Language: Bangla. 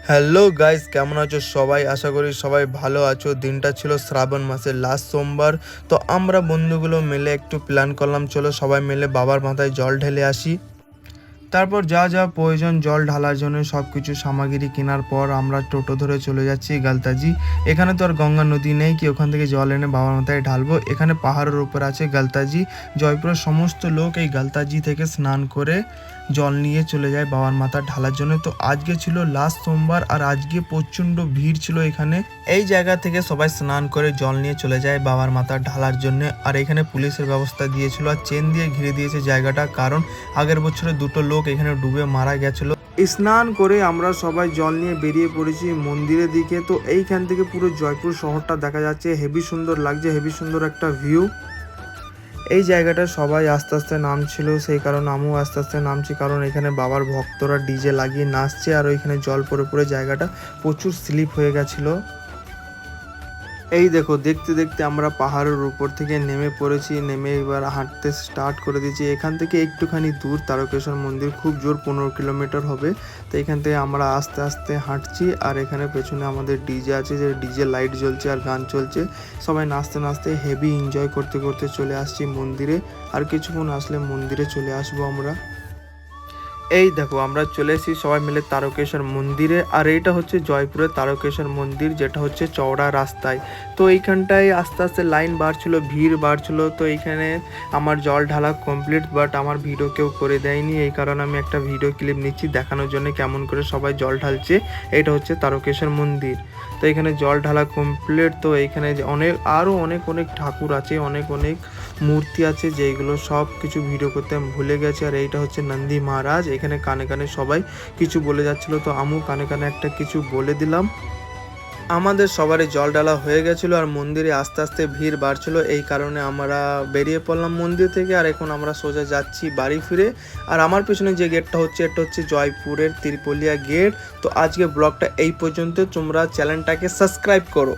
হ্যালো গাইস, কেমন আছো সবাই? আশা করি সবাই ভালো আছো। দিনটা ছিল শ্রাবণ মাসের লাস্ট সোমবার। তো আমরা বন্ধুগুলো মিলে একটু প্ল্যান করলাম, চলো সবাই মিলে বাবার মাথায় জল ঢেলে আসি। তারপর যা যা প্রয়োজন জল ঢালার জন্য সব কিছু সামগ্রী কেনার পর আমরা টোটো ধরে চলে যাচ্ছি গালতাজি। এখানে তো আর গঙ্গা নদী নেই কি ওখান থেকে জল এনে বাবার মাথায় ঢালবো। এখানে পাহাড়ের উপর আছে গালতাজি। জয়পুরের সমস্ত লোক এই গালতাজি থেকে স্নান করে জল নিয়ে চলে যায় বাবার মাথা ঢালার জন্য। তো আজকে ছিল লাস্ট সোমবার আর আজকে প্রচণ্ড ভিড় ছিল এখানে। এই জায়গা থেকে সবাই স্নান করে জল নিয়ে চলে যায় বাবার মাথা ঢালার জন্য। আর এখানে পুলিশের ব্যবস্থা দিয়েছিল আর চেন দিয়ে ঘিরে দিয়েছে জায়গাটা, কারণ আগের বছরে দুটো লোক এখানে ডুবে মারা গেছিল। স্নান করে আমরা সবাই জল নিয়ে বেরিয়ে পড়েছি মন্দিরের দিকে। তো এইখান থেকে পুরো জয়পুর শহরটা দেখা যাচ্ছে, হেভি সুন্দর লাগছে, হেভি সুন্দর একটা ভিউ। এই জায়গাটা সবাই আস্তে আস্তে নামছিল, সেই কারণে আমিও আস্তে আস্তে নামছি, কারণ এখানে বাবার ভক্তরা ডিজে লাগিয়ে নাচছে আর ওইখানে জল পড়ে পড়ে জায়গাটা প্রচুর স্লিপ হয়ে গেছিলো। এই দেখো, দেখতে দেখতে আমরা পাহাড়ের উপর থেকে নেমে পড়েছি। নেমে এবার হাঁটতে স্টার্ট করে দিয়েছি। এখান থেকে একটুখানি দূর তারকেশ্বর মন্দির, খুব জোর 15 কিলোমিটার হবে। তো এখান থেকে আমরা আস্তে আস্তে হাঁটছি আর এখানে পেছনে আমাদের ডিজে আছে, যে ডিজে লাইট জ্বলছে আর গান চলছে। সবাই নাচতে নাচতে হেভি এনজয় করতে করতে চলে আসছি মন্দিরে। আর কিছুক্ষণ আসলে মন্দিরে চলে আসবো আমরা। এই দেখো, আমরা চলে এসেছি সবাই মিলে তারকেশ্বর মন্দিরে। আর এইটা হচ্ছে জয়পুরের তারকেশ্বর মন্দির, যেটা হচ্ছে চওড়া রাস্তায়। তো এইখানটায় আস্তে আস্তে লাইন বাড়ছিল, ভিড় বাড়ছিল। তো এইখানে আমার জল ঢালা কমপ্লিট, বাট আমার ভিডিও কেউ করে দেয়নি। এই কারণে আমি একটা ভিডিও ক্লিপ নিচ্ছি দেখানোর জন্য কেমন করে সবাই জল ঢালছে। এইটা হচ্ছে তারকেশ্বর মন্দির। তো এখানে জল ঢালা কমপ্লিট। তো এইখানে আরও অনেক অনেক ঠাকুর আছে, অনেক অনেক মূর্তি আছে, যেগুলো সব কিছু ভিডিও করতে আমি ভুলে গেছি। আর এইটা হচ্ছে নন্দী মহারাজ। এখানে কানে কানে সবাই কিছু বলে যাচ্ছিল, তো আমিও কানে কানে একটা কিছু বলে দিলাম। আমাদের সবারই জল ঢালা হয়ে গেছিলো আর মন্দিরে আস্তে আস্তে ভিড় বাড়ছিল। এই কারণে আমরা বেরিয়ে পড়লাম মন্দির থেকে। আর এখন আমরা সোজা যাচ্ছি বাড়ি ফিরে। আর আমার পেছনে যে গেটটা হচ্ছে, এটা হচ্ছে জয়পুরের তিরপলিয়া গেট। তো আজকে ব্লগটা এই পর্যন্ত। তোমরা চ্যানেলটাকে সাবস্ক্রাইব করো।